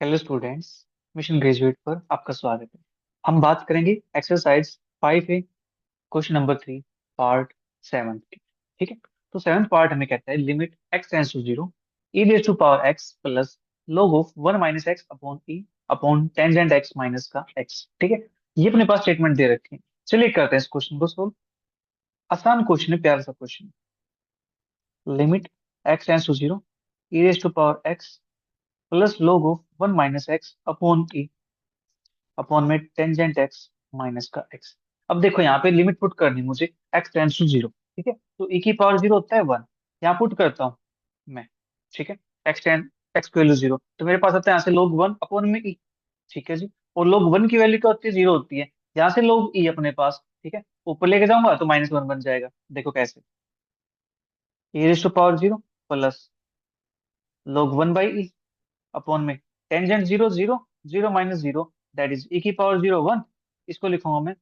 Hello students. Mission graduate पर आपका स्वागत है। हम बात करेंगे एक्सरसाइज 5 है, क्वेश्चन नंबर 3, पार्ट 7 की। ठीक है। तो सेवन्थ पार्ट हमें कहता है limit x tends to zero e raise to power x plus log of 1 - x upon e upon tangent x minus का एक्स। ठीक है। ये अपने पास स्टेटमेंट दे रखी है। चलिए करते हैं इस क्वेश्चन को सोल्व। आसान क्वेश्चन है, प्यारा सा question. Limit x tends to zero e raise to power x plus log of 1 - x upon e upon में टेंजेंट एक्स माइनस का एक्स। अब देखो यहाँ पे लिमिट पुट करनी मुझे, एक्स टेंस टू जीरो। ठीक है। तो ई की पावर जीरो होता है वन, यहाँ पुट करता हूँ मैं। ठीक है। एक्स की वैल्यू जीरो, तो मेरे पास आता है यहाँ से लोग वन अपॉन में ई। ठीक है जी। और लोग वन की वैल्यू क्या होती है, जीरो होती है। यहाँ से लोग ई अपने पास। ठीक है। ऊपर लेके जाऊंगा तो -1 बन जाएगा। देखो कैसे, e raise to power zero plus log one by e upon में tangent zero zero, zero minus zero, that is e की पावर जीरो वन। इसको लिखूंगा मैं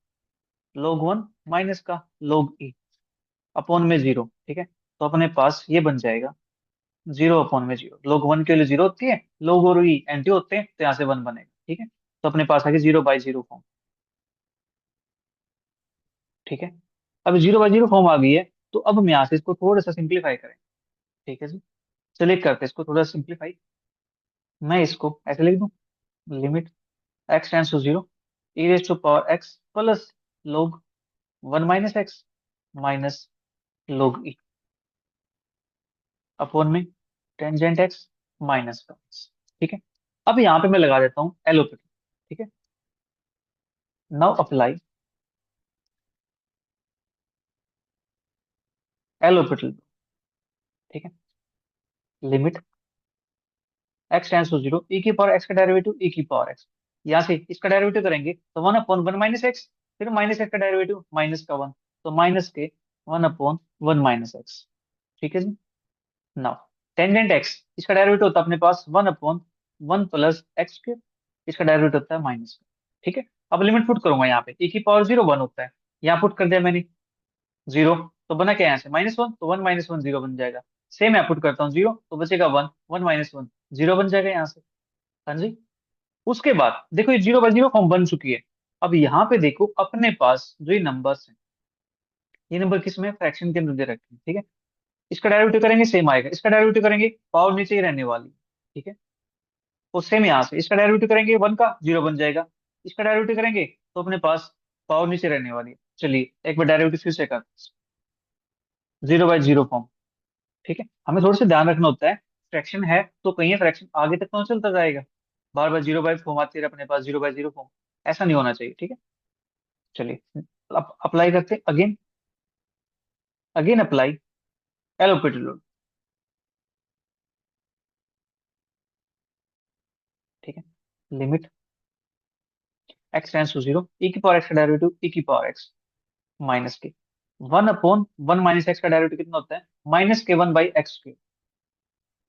log वन माइनस का log ई अपॉन में जीरो। ठीक है। तो अपने पास ये बन जाएगा जीरो अपॉन में जीरो। log वन के लिए जीरो होती है, log और ई एंटी होते हैं, तो यहाँ से वन बनेगा। ठीक है। तो अपने पास आ गया जीरो बाई जीरो फॉर्म। ठीक है। अब जीरो बाई जीरो फॉर्म आ गई है, तो अब हम यहाँ से इसको थोड़ा सा सिंप्लीफाई करें। ठीक है जी। चलिए करते हैं इसको थोड़ा सिंप्लीफाई। मैं इसको ऐसे लिख दूं, limit x tends to zero e raise to power x plus log 1 - x minus log e upon में टेंजेंट एक्स माइनस का एक्स। ठीक है। अब यहाँ पे मैं लगा देता हूँ एलोपिटल। ठीक है। Now apply L'Hopital. ठीक है। Limit x tends to zero e की पावर एक्स का डेरिवेटिव ई की पावर एक्स। यहाँ से इसका डेरिवेटिव करेंगे तो one upon one minus x, फिर माइनस एक्स का डेरिवेटिव माइनस का वन, तो माइनस के one upon one minus x. ठीक है जी। नाउ टेंजेंट एक्स, इसका डेरिवेटिव होता है अपने पास one upon one plus x square, इसका डेरिवेटिव होता है माइनस का। ठीक है। अब लिमिट पुट करूंगा यहाँ पे, ई की पावर जीरो वन होता है, यहाँ पुट कर दिया मैंने जीरो, तो बना क्या यहाँ से -1, तो 1 - 1 जीरो बन जाएगा। सेम यहाँ पुट करता हूँ जीरो, तो बचेगा वन, 1 - 1 जीरो बन जाएगा यहाँ से। हाँ जी। उसके बाद देखो ये जीरो बाई जीरो फॉर्म बन चुकी है। अब यहाँ पे देखो अपने पास जो ये नंबर्स हैं, ये नंबर किस में, फ्रैक्शन के अंदर दे रखे हैं। ठीक है। इसका डेरिवेटिव करेंगे सेम आएगा, इसका डेरिवेटिव करेंगे पावर नीचे ही रहने वाली है। ठीक है। और सेम यहाँ से इसका डेरिवेटिव करेंगे वन का जीरो बन जाएगा, इसका डेरिवेटिव करेंगे तो अपने पास पावर नीचे रहने वाली है। चलिए एक बार डेरिवेटिव फिर से कर, जीरो बाई जीरो फॉर्म। ठीक है। हमें थोड़ा सा ध्यान रखना होता है, फ्रैक्शन है तो कहीं फ्रैक्शन आगे तक तो चलता जाएगा, बार बार जीरो बाई फॉर्म आती रहे अपने पास, जीरो बाई जीरो फॉर्म, ऐसा नहीं होना चाहिए। ठीक है। चलिए अब अप्लाई करते हैं again, again apply L'Hopital rule. ठीक है। Limit x tends to zero e की पावर एक्स का डेरिवेटिव ई की पावर एक्स माइनस के one upon one minus x का डेरिवेटिव कितना होता है, माइनस के वन बाई एक्स क्यूब।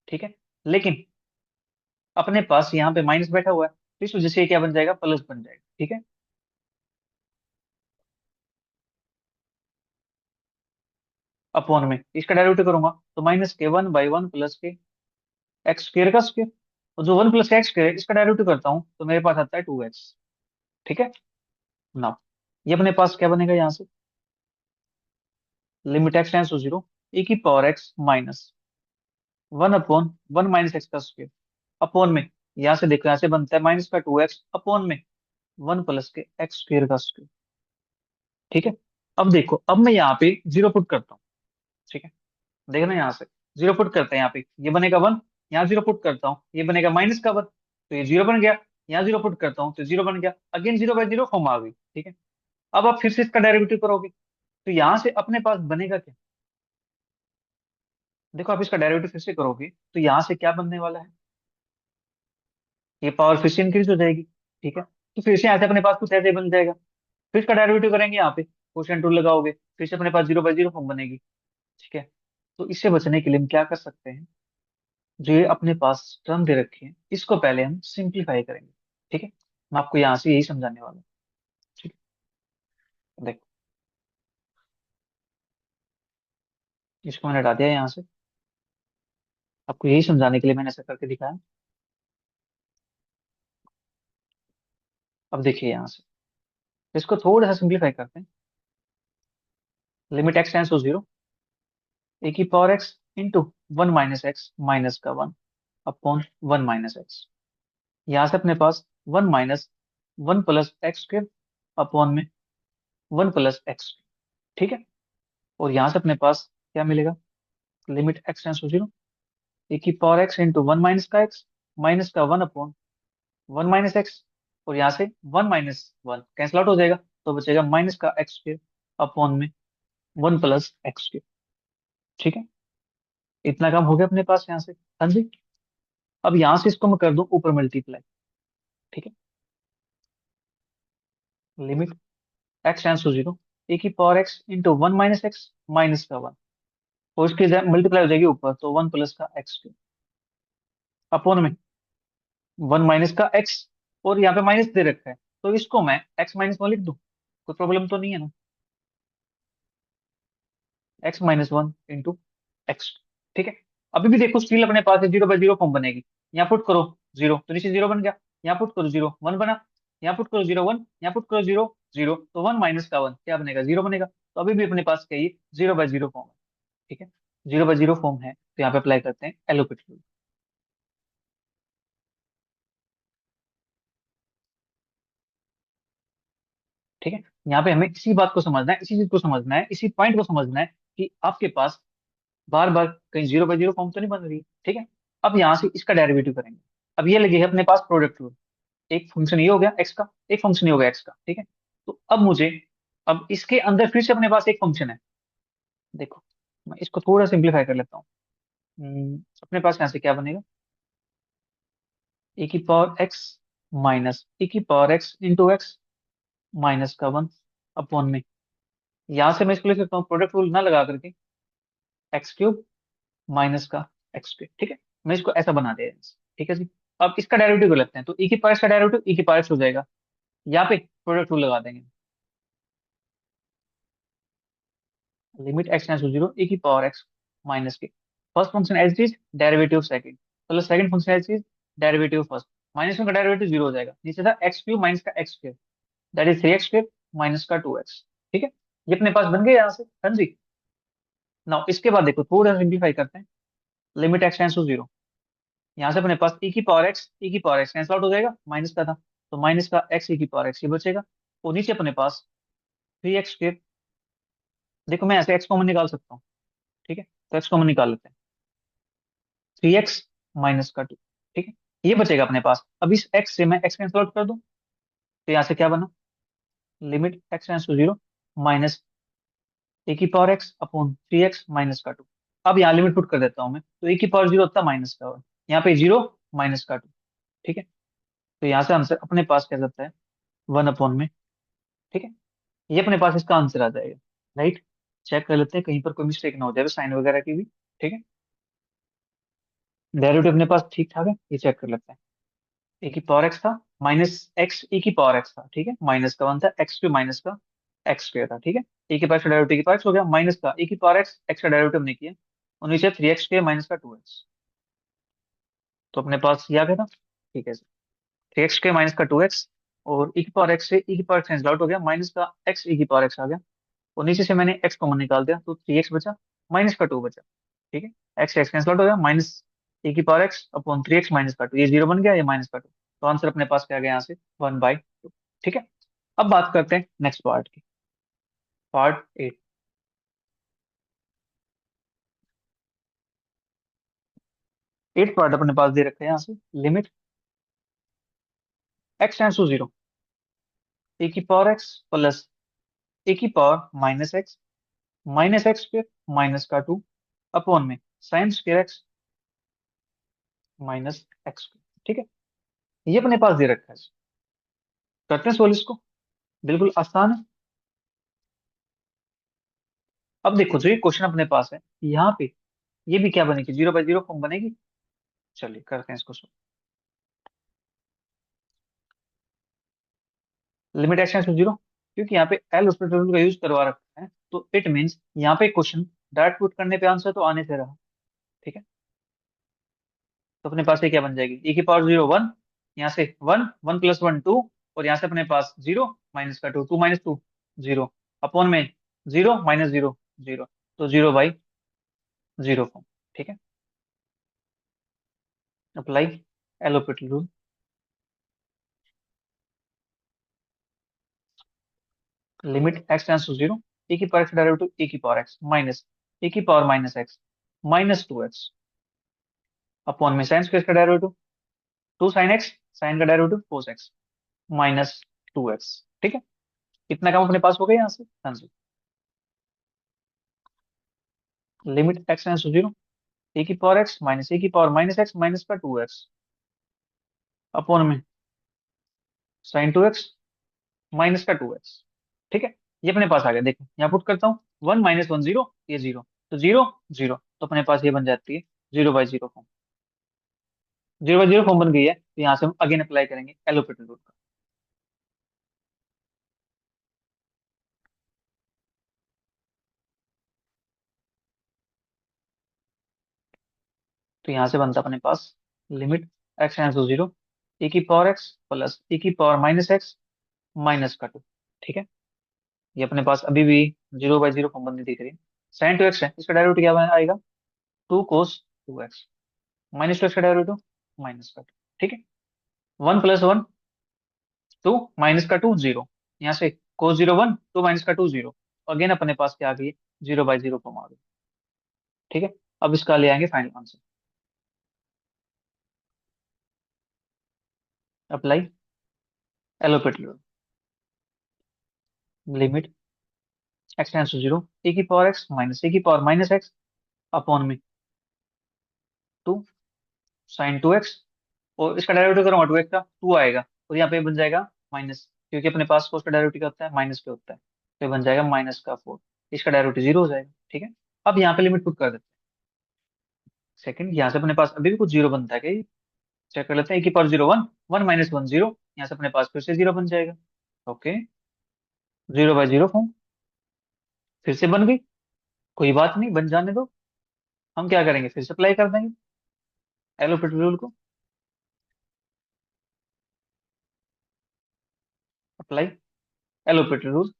ठीक है। लेकिन अपने पास यहाँ पे माइनस बैठा हुआ है, तो इस वजह से ये क्या बन जाएगा, प्लस बन जाएगा। ठीक है। अपॉन में इसका डेरिवेटिव करूंगा तो माइनस के वन बाई वन प्लस के एक्स स्क्र का स्क्र, और जो वन प्लस एक्स स्क्र इसका डेरिवेटिव करता हूँ तो मेरे पास आता है टू एक्स। ठीक है। नाउ ये अपने पास क्या बनेगा यहाँ से, limit x tends to zero e की power x minus one upon one minus x का स्क्र अपॉन में, यहाँ से देखो यहाँ से बनता है माइनस का टू एक्स अपॉन में वन प्लस के एक्स स्क्र का स्क्र। ठीक है। अब देखो अब मैं यहाँ पे जीरो पुट करता हूँ। ठीक है। देखना यहाँ से जीरो पुट करते हैं, यहाँ पे ये बनेगा वन, यहाँ जीरो पुट करता हूँ ये बनेगा माइनस का वन, तो ये जीरो बन गया। यहाँ जीरो पुट करता हूँ तो जीरो बन गया, again zero by zero form आ गई। ठीक है। अब आप फिर से इसका डेरिवेटिव करोगे तो यहाँ से अपने पास बनेगा क्या, देखो आप इसका डेरिवेटिव फिर से करोगे तो यहाँ से क्या बनने वाला है, ये पावर फिर से इंक्रीज हो जाएगी। ठीक है। तो फिर से यहाँ से अपने पास कुछ ऐसे बन जाएगा, फिर इसका डेरिवेटिव करेंगे यहाँ पे, क्वेश्चन टू लगाओगे, फिर से अपने पास जीरो बाई जीरो फॉर्म बनेगी। ठीक है। तो इससे बचने के लिए हम क्या कर सकते हैं, जो ये अपने पास टर्म दे रखे हैं इसको पहले हम सिंप्लीफाई करेंगे। ठीक है। मैं आपको यहाँ से यही समझाने वाला हूँ। ठीक है। देखो इसको मैंने हटा दिया यहाँ से, आपको यही समझाने के लिए मैंने ऐसा करके दिखाया। अब देखिए यहाँ से इसको थोड़ा सा सिंप्लीफाई करते हैं। Limit x tends to zero, e की power x into one minus x minus का one upon one minus x. यहाँ से अपने पास one minus one plus x square upon में वन प्लस एक्स, ठीक है। और यहाँ से अपने पास क्या मिलेगा, limit x tends to zero, e की power x into one minus का एक्स माइनस का one upon one minus x. और यहाँ से one minus one cancel out हो जाएगा, तो बचेगा माइनस का एक्स स्क्र अपॉन में वन प्लस एक्स स्क्र, ठीक है। इतना काम हो गया अपने पास यहाँ से। हाँ जी। अब यहाँ से इसको मैं कर दूं ऊपर मल्टीप्लाई, ठीक है। Limit x tends to zero, e की power x into one minus x minus का वन, और इसकी मल्टीप्लाई हो जाएगी ऊपर, तो वन प्लस का एक्स अपॉन में वन माइनस का एक्स, और यहाँ पे माइनस दे रखा है, तो इसको मैं एक्स माइनस वन लिख दूं, कोई प्रॉब्लम तो नहीं है ना। X minus one into x, ठीक है। अभी भी देखो स्टिल अपने पास जीरो बाय जीरो फॉर्म बनेगी। यहाँ पुट करो जीरो तो नीचे जीरो बन गया, यहाँ पुट करो जीरो वन बना, यहाँ पुट करो जीरो वन, यहाँ पुट करो जीरो जीरो, तो वन माइनस का वन क्या बनेगा, जीरो बनेगा। तो अभी भी अपने पास क्या है, जीरो बाय जीरो फॉर्म है, ठीक है। जीरो बाय जीरो फॉर्म है तो यहाँ पे अप्लाई करते हैं एलोपेट रूल, ठीक है। यहाँ पे हमें इसी बात को समझना है, इसी चीज को समझना है, इसी पॉइंट को समझना है कि आपके पास बार बार कहीं जीरो बाय जीरो फॉर्म तो नहीं बन रही है, ठीक है। अब यहाँ से इसका डेरिवेटिव करेंगे। अब ये लगे है अपने पास प्रोडक्ट रूल, एक फंक्शन ये हो गया एक्स का, एक फंक्शन ये हो गया एक्स का, ठीक है। तो अब मुझे, अब इसके अंदर फिर से अपने पास एक फंक्शन है। देखो मैं इसको थोड़ा सिंप्लीफाई कर लेता हूँ। अपने पास यहाँ से क्या बनेगा, ए की पावर एक्स माइनस ए की power x into x minus का वन अपॉन में, यहाँ से मैं इसको लिख सकता हूँ प्रोडक्ट रूल ना लगा करके, एक्स क्यूब माइनस का एक्स क्यूब, ठीक है। मैं इसको ऐसा बना दे, ठीक है जी। अब इसका डेरिवेटिव लेते हैं, तो ई की पावर एक्स का डेरिवेटिव ई की पावर एक्स हो जाएगा, यहाँ पे प्रोडक्ट रूल लगा देंगे। Limit x tends to zero, e की पावर एक्स माइनस के, first function as it is, derivative second, plus second function as it is, derivative first, minus में का डेरिवेटिव जीरो हो जाएगा, नीचे था एक्स क्यूब माइनस का x cube, that is three x cube minus का two x, ठीक है। ये अपने पास बन गए यहाँ से, हाँ जी। नाउ इसके बाद देखो थोड़ा सिंप्लीफाई करते हैं। Limit x tends to zero, यहाँ से अपने पास e की पावर एक्स, e की पावर एक्स कैंसिल आउट हो जाएगा, माइनस का था, तो माइनस का एक्स e की पावर एक्स ये बचेगा। और नीचे अपने पास थ्री एक्स क्यूब, देखो मैं ऐसे एक्स कॉमन निकाल सकता हूँ, ठीक है। तो एक्स कॉमन निकाल लेते हैं, थ्री एक्स माइनस का टू, ठीक है। ये बचेगा अपने पास। अब इस x से मैं x कैंसिल आउट कर दूं, तो यहाँ से क्या बना, limit x tends to zero minus e की power x upon three x minus का टू। अब यहाँ लिमिट पुट कर देता हूँ मैं, तो ए की पावर जीरो होता माइनस का वन, यहाँ पे जीरो माइनस का टू, ठीक है। तो यहाँ से आंसर अपने पास क्या जाता है, वन अपॉन में, ठीक है। ये अपने पास इसका आंसर आ जाएगा, राइट। चेक कर लेते हैं कहीं पर कोई मिस्टेक ना हो जाए साइन वगैरह की भी, ठीक है। डेरिवेटिव अपने पास ठीक ठाक है, ये चेक कर लेते हैं। ए की पावर एक्स था माइनस एक्स ए की पावर एक्स था, ठीक है, माइनस का वन था, एक्स क्यू माइनस का एक्स स्क्वायर था, ठीक है। ए के पास का डेरिवेटिव की पावर एक्स हो गया, माइनस का ए की पावर एक्स, एक्स का डेरिवेटिव नहीं किया, और नीचे थ्री एक्स स्क्वायर माइनस का टू एक्स। तो अपने पास ये आ गया था, ठीक है। थ्री एक्स स्क्वायर माइनस का टू एक्स, और e की पावर एक्स से e की पावर एक्स आउट हो गया, माइनस का एक्स e की पावर एक्स आ गया, और नीचे से मैंने x कॉमन निकाल दिया, तो थ्री एक्स बचा माइनस का टू बचा, ठीक है। एक्स कैंसिल आउट हो गया, माइनस ए की power x upon three x minus का टू, ये जीरो बन गया, ये माइनस का टू, तो आंसर अपने पास क्या आ गया यहाँ से, वन बाई टू, ठीक है। अब बात करते हैं नेक्स्ट पार्ट की, पार्ट एट। एट पार्ट अपने पास दे रखा है यहाँ से। Limit x tends to zero, e की पावर एक्स प्लस ए की power minus x square minus का टू अपॉन में sine square x minus x square, ठीक है। ये अपने पास दे रखा है, करते हैं सोल्व इसको, बिल्कुल आसान है। अब देखो जो ये क्वेश्चन अपने पास है, यहाँ पे ये भी क्या बनेगी, जीरो बाय जीरो फॉर्म बनेगी। चलिए करते हैं इसको solve. Limit x to zero, क्योंकि यहाँ पे एल हॉस्पिटल रूल का यूज करवा रखा है, तो इट मीन्स यहाँ पे क्वेश्चन डायरेक्ट पुट करने पे आंसर तो आने से रहा, ठीक है। तो अपने पास ये क्या बन जाएगी, e की पावर जीरो वन, यहाँ से one, one plus one two, और यहाँ से अपने पास 0 माइनस का 2, 2 माइनस 2 0 अपॉन में 0 माइनस 0 0, तो 0/0 फॉर्म। ठीक है, apply L'Hopital rule. Limit x tends to 0, e की पावर x डेरिवेटिव e की पावर x माइनस e की power minus x minus 2x upon में साइन स्क्वायर का डेरिवेटिव 2 साइन x, साइन का derivative cos x minus 2x। ठीक है, इतना काम अपने पास हो गया यहाँ से। हाँ जी, limit x tends to 0, e की पावर x माइनस e की पावर माइनस x माइनस का 2x अपॉन में साइन 2x माइनस का 2x। ठीक है, ये अपने पास आ गया। देखो यहाँ पुट करता हूँ, 1 माइनस 1 0, ये 0, तो 0 0, तो अपने पास ये बन जाती है 0/0 फॉर्म। 0/0 फॉर्म बन गई है, तो यहाँ से हम अगेन अप्लाई करेंगे एलोपिटल रूल का। तो यहाँ से बनता अपने पास limit x tends to 0, e की पावर x प्लस e की पावर माइनस x माइनस का 2। ठीक है, ये अपने पास अभी भी 0/0 फॉर्म बनती दिख रही है। साइन 2x है, इसका डेरिवेटिव क्या आएगा, 2 कोस 2x माइनस 2x का डेरिवेटिव माइनस का 2। ठीक है, 1 प्लस 1 2 माइनस का 2 0, यहाँ से कोस 0 1, 2 माइनस का 2 0, अगेन अपने पास क्या आ गई, 0/0 फॉर्म आ गई। ठीक है, अब इसका ले आएंगे final answer. Apply L'Hopital rule. Limit x tends to 0, e की पावर x माइनस e की पावर माइनस x अपॉन में 2 साइन 2x, और इसका डेरिवेटिव करूंगा 2x का 2 आएगा, और यहाँ पे बन जाएगा माइनस, क्योंकि अपने पास कोस का डेरिवेटिव क्या होता है, माइनस के होता है, तो ये बन जाएगा माइनस का 4, इसका डेरिवेटिव 0 हो जाएगा। ठीक है, अब यहाँ पे लिमिट पुट कर देते हैं। सेकंड, यहाँ से अपने पास अभी भी कुछ 0 बनता है क्या, चेक कर लेते हैं। e की पावर 0 1, 1 माइनस 1 0, यहाँ से अपने पास फिर से 0 बन जाएगा। ओके, 0/0 फॉर्म फिर से बन गई, कोई बात नहीं, बन जाने दो। हम क्या करेंगे, फिर से अप्लाई कर देंगे एलोपिटल रूल को। Apply L'Hopital rule.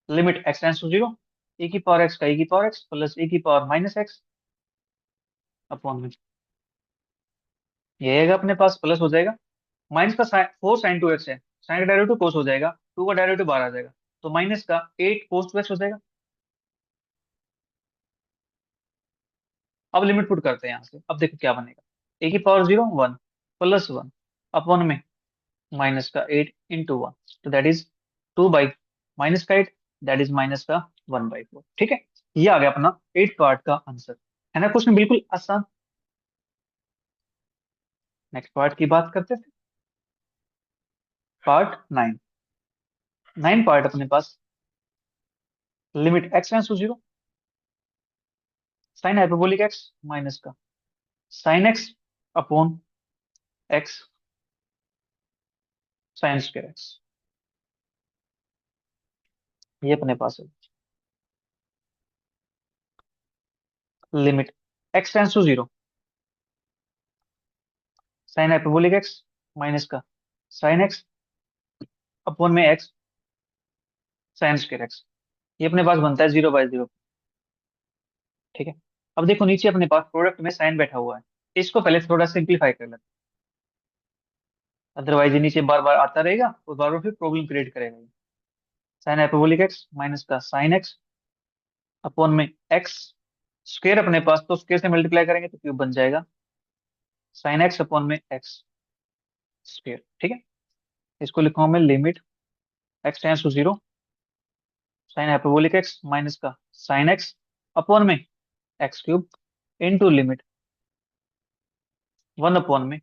Limit x tends to 0, e की पावर x का e की पावर x प्लस e की पावर माइनस x अपॉन में, ये आएगा अपने पास प्लस हो जाएगा, माइनस का 4 साइन 2x है, साइन का डेरिवेटिव कोस हो जाएगा, 2 का डेरिवेटिव बाहर आ जाएगा, तो माइनस का 8 कोस 2x हो जाएगा। अब लिमिट पुट करते हैं यहाँ से, अब देखो क्या बनेगा, ए की पावर 0 1 प्लस 1 अपॉन में माइनस का 8 इंटू 1, तो दैट इज 2 बाई माइनस का 8, दैट इज माइनस का 1/4। ठीक है, ये आ गया अपना 8 पार्ट का आंसर, है ना क्वेश्चन बिल्कुल आसान। नेक्स्ट पार्ट की बात करते हैं, पार्ट 9। 9 पार्ट अपने पास, limit x tends to 0, sine hyperbolic x minus का sine x upon x sine square x, ये अपने पास है। Limit x tends to 0, sine hyperbolic x minus का साइन x अपॉन में x साइन स्क्वायर x, ये अपने पास बनता है 0/0। ठीक है, अब देखो नीचे अपने पास प्रोडक्ट में साइन बैठा हुआ है, इसको पहले थोड़ा सिंप्लीफाई कर लेते हैं, अदरवाइज ये नीचे बार बार आता रहेगा और बार बार फिर प्रॉब्लम क्रिएट करेगा। साइन हाइपरबोलिक x माइनस का साइन x अपॉन में x स्क्वायर, अपने पास तो स्क्वायर से मल्टीप्लाई करेंगे तो क्यूब बन जाएगा, साइन x अपॉन में x स्क्वायर। ठीक है, इसको लिखूंगा मैं, limit x tends to 0, sine hyperbolic x minus का साइन x अपॉन में x cube into limit 1 upon में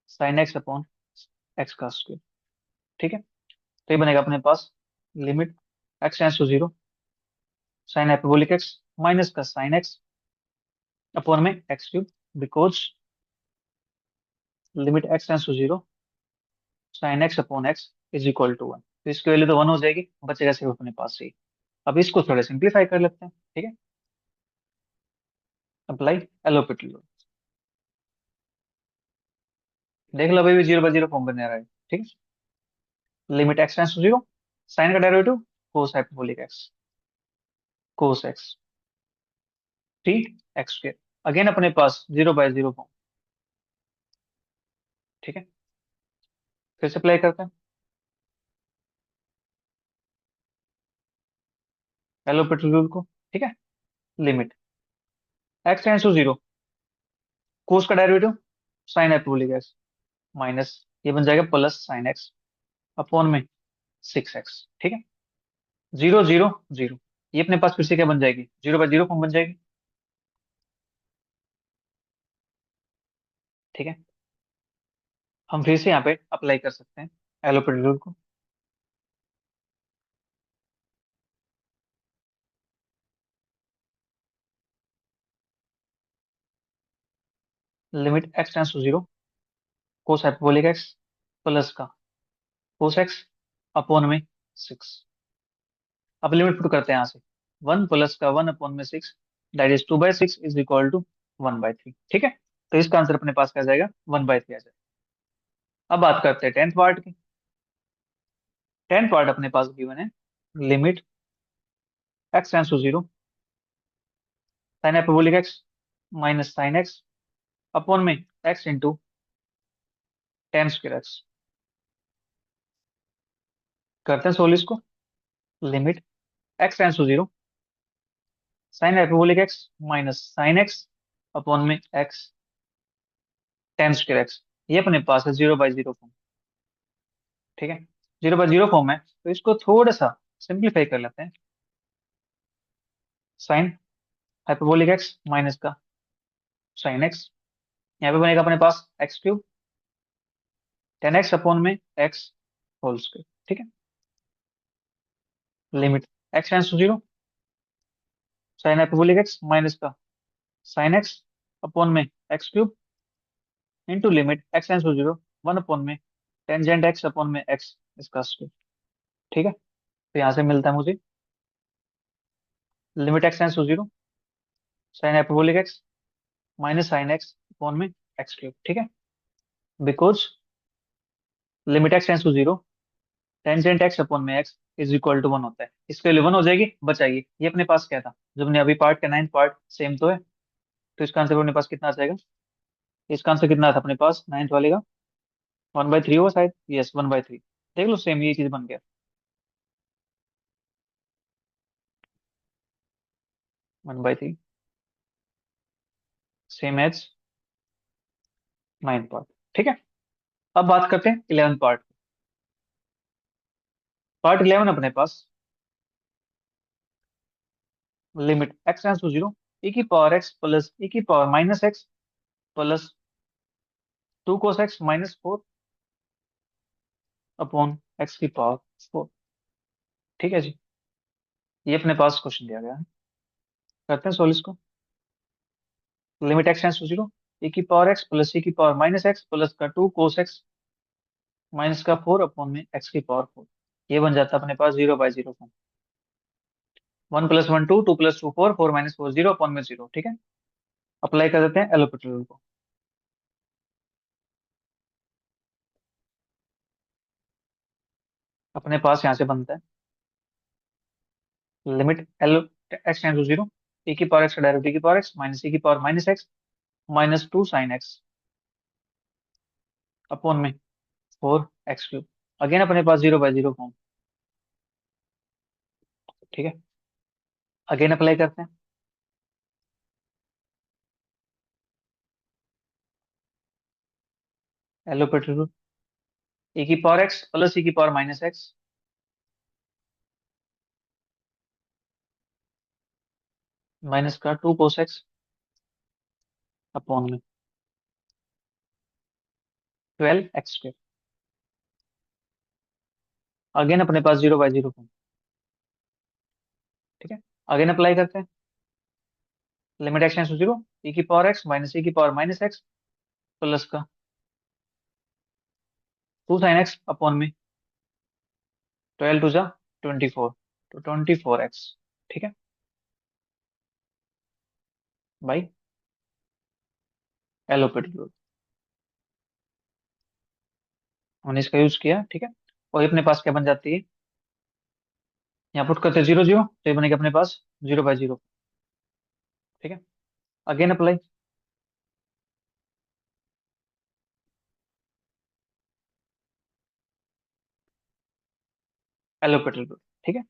साइन x अपॉन x का स्क्वायर। ठीक है, तो ये बनेगा अपने पास limit x tends to 0, sine hyperbolic x minus का साइन x अपॉन में x cube, because limit x tends to 0, sine x upon x is equal to 1, तो इसकी वैल्यू तो 1 हो जाएगी, बचेगा सिर्फ अपने पास से। अब इसको थोड़ा सिंप्लीफाई कर लेते हैं। ठीक है, अप्लाई एलोपिटल रूल। देख लो, अभी भी 0/0 फॉर्म बने रहा है। ठीक है, limit x tends to 0, sine का derivative cos hyperbolic x, cos x, 3 x²। Again अपने पास 0/0 फॉर्म। ठीक है, फिर से अप्लाई करते हैं एलोपेटल रूल को। ठीक है, लिमिट एक्स टेंस टू 0, कोस का derivative sign hyperbolic x, minus ये बन जाएगा प्लस साइन एक्स अपॉन में 6x। ठीक है, 0/0 0, ये अपने पास फिर से क्या बन जाएगी, 0/0 फॉर्म बन जाएगी। ठीक है, हम फिर से यहाँ पे अप्लाई कर सकते हैं एलोपेटल रूल को। Limit x tends to 0, cos hyperbolic x plus का कोस एक्स अपॉन में 6। अब लिमिट पुट करते हैं यहाँ से, 1 + 1/6, that is 2/6 is equal to 1/3। ठीक है, तो इसका आंसर अपने पास क्या आ जाएगा, 1/3 आ जाएगा। अब बात करते हैं टेंथ पार्ट की। टेंथ पार्ट अपने पास गिवन है, limit x tends to 0, sine hyperbolic x minus sine x upon में एक्स इंटू tan²x। करते हैं सोल्व इसको। Limit x tends to 0, sine hyperbolic x minus sine x upon में x tan²x, ये अपने पास है 0/0 फॉर्म। ठीक है, 0/0 फॉर्म है, तो इसको थोड़ा सा सिंप्लीफाई कर लेते हैं। साइन हाइपरबोलिक एक्स माइनस का साइन एक्स, यहाँ पे बनेगा अपने पास x³ tan x अपॉन में एक्स होल स्क्वायर। ठीक है, limit x tends to 0, sine hyperbolic x minus का साइन एक्स अपॉन में x³ into limit x tends to 0, 1 upon में टेंजेंट एक्स अपॉन में एक्स इसका स्क्वायर। ठीक है, तो यहाँ से मिलता है मुझे limit x tends to 0, sine hyperbolic x minus sine x upon में x³। ठीक है, because limit x tends to 0, tangent x upon में एक्स इज इक्वल टू 1 होता है। इसके लिए 1 हो जाएगी, बचाइए, ये अपने पास क्या था जब हमने अभी पार्ट का 9th पार्ट सेम तो है, तो इसका आंसर अपने पास कितना आ जाएगा, इसका आंसर कितना था अपने पास 9th वाले का, 1/3 होगा शायद, यस 1/3। देख लो सेम ये चीज बन गया, 1/3 सेम एज 9th पार्ट। ठीक है, अब बात करते हैं 11th पार्ट। पार्ट 11 अपने पास, limit x tends to 0, e⁻x plus e⁻−x plus 2 cos x minus 4 upon x⁴। ठीक है जी, ये अपने पास क्वेश्चन दिया गया है। करते हैं सोल्व इसको। Limit x tends to 0, e⁻x plus e⁻−x plus का 2 cos x माइनस का 4 अपॉन में x⁴। ये बन जाता है अपने पास 0/0 फॉर्म। 1 + 1 2, 2 + 2 4, 4 - 4 0 अपॉन में 0। ठीक है, अप्लाई कर देते हैं एलोपेटल रूल को। अपने पास यहाँ से बनता है, limit L x tends to 0, e⁻x का direct e⁻x minus e⁻−x minus 2 sin x upon में 4x³। अगेन अपने पास 0/0 फॉर्म। ठीक है, अगेन अप्लाई करते हैं L'Hopital rule, e⁻x plus e⁻−x minus का 2 cos x अपॉन में 12x²। अगेन अपने पास 0/0 फॉर्म। ठीक है, अगेन अप्लाई करते हैं, limit x tends to 0, e⁻x minus e⁻−x plus का 2 sin x अपॉन में 12 × 2 = 24, तो 24x। ठीक है, बाई एलोपेटल रूल। हमने इसका यूज किया, ठीक है। और ये अपने पास क्या बन जाती है, यहाँ पुट करते 0 0, तो ये बनेगा अपने पास 0/0, ठीक है। Again apply. एलोपेटल रूल, ठीक है।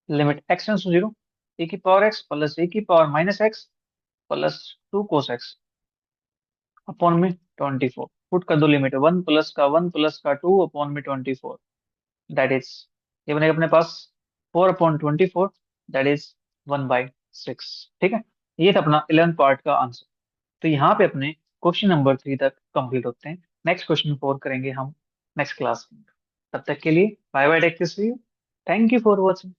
लिमिट x टेंस टू 0, ए की पावर x प्लस ए की power -x plus 2 cos x upon में 24। पुट कर दो लिमिट, 1 + का 1 + का 2 अपॉन में 24, दैट इज, ये बनेगा अपने पास 4/24, दैट इज 1/6, ठीक है। ये था अपना 11th पार्ट का आंसर। तो यहाँ पे अपने क्वेश्चन नंबर 3 तक कंप्लीट होते हैं। नेक्स्ट क्वेश्चन 4 करेंगे हम नेक्स्ट क्लास में। तब तक के लिए bye bye, take care, see you, thank you for watching.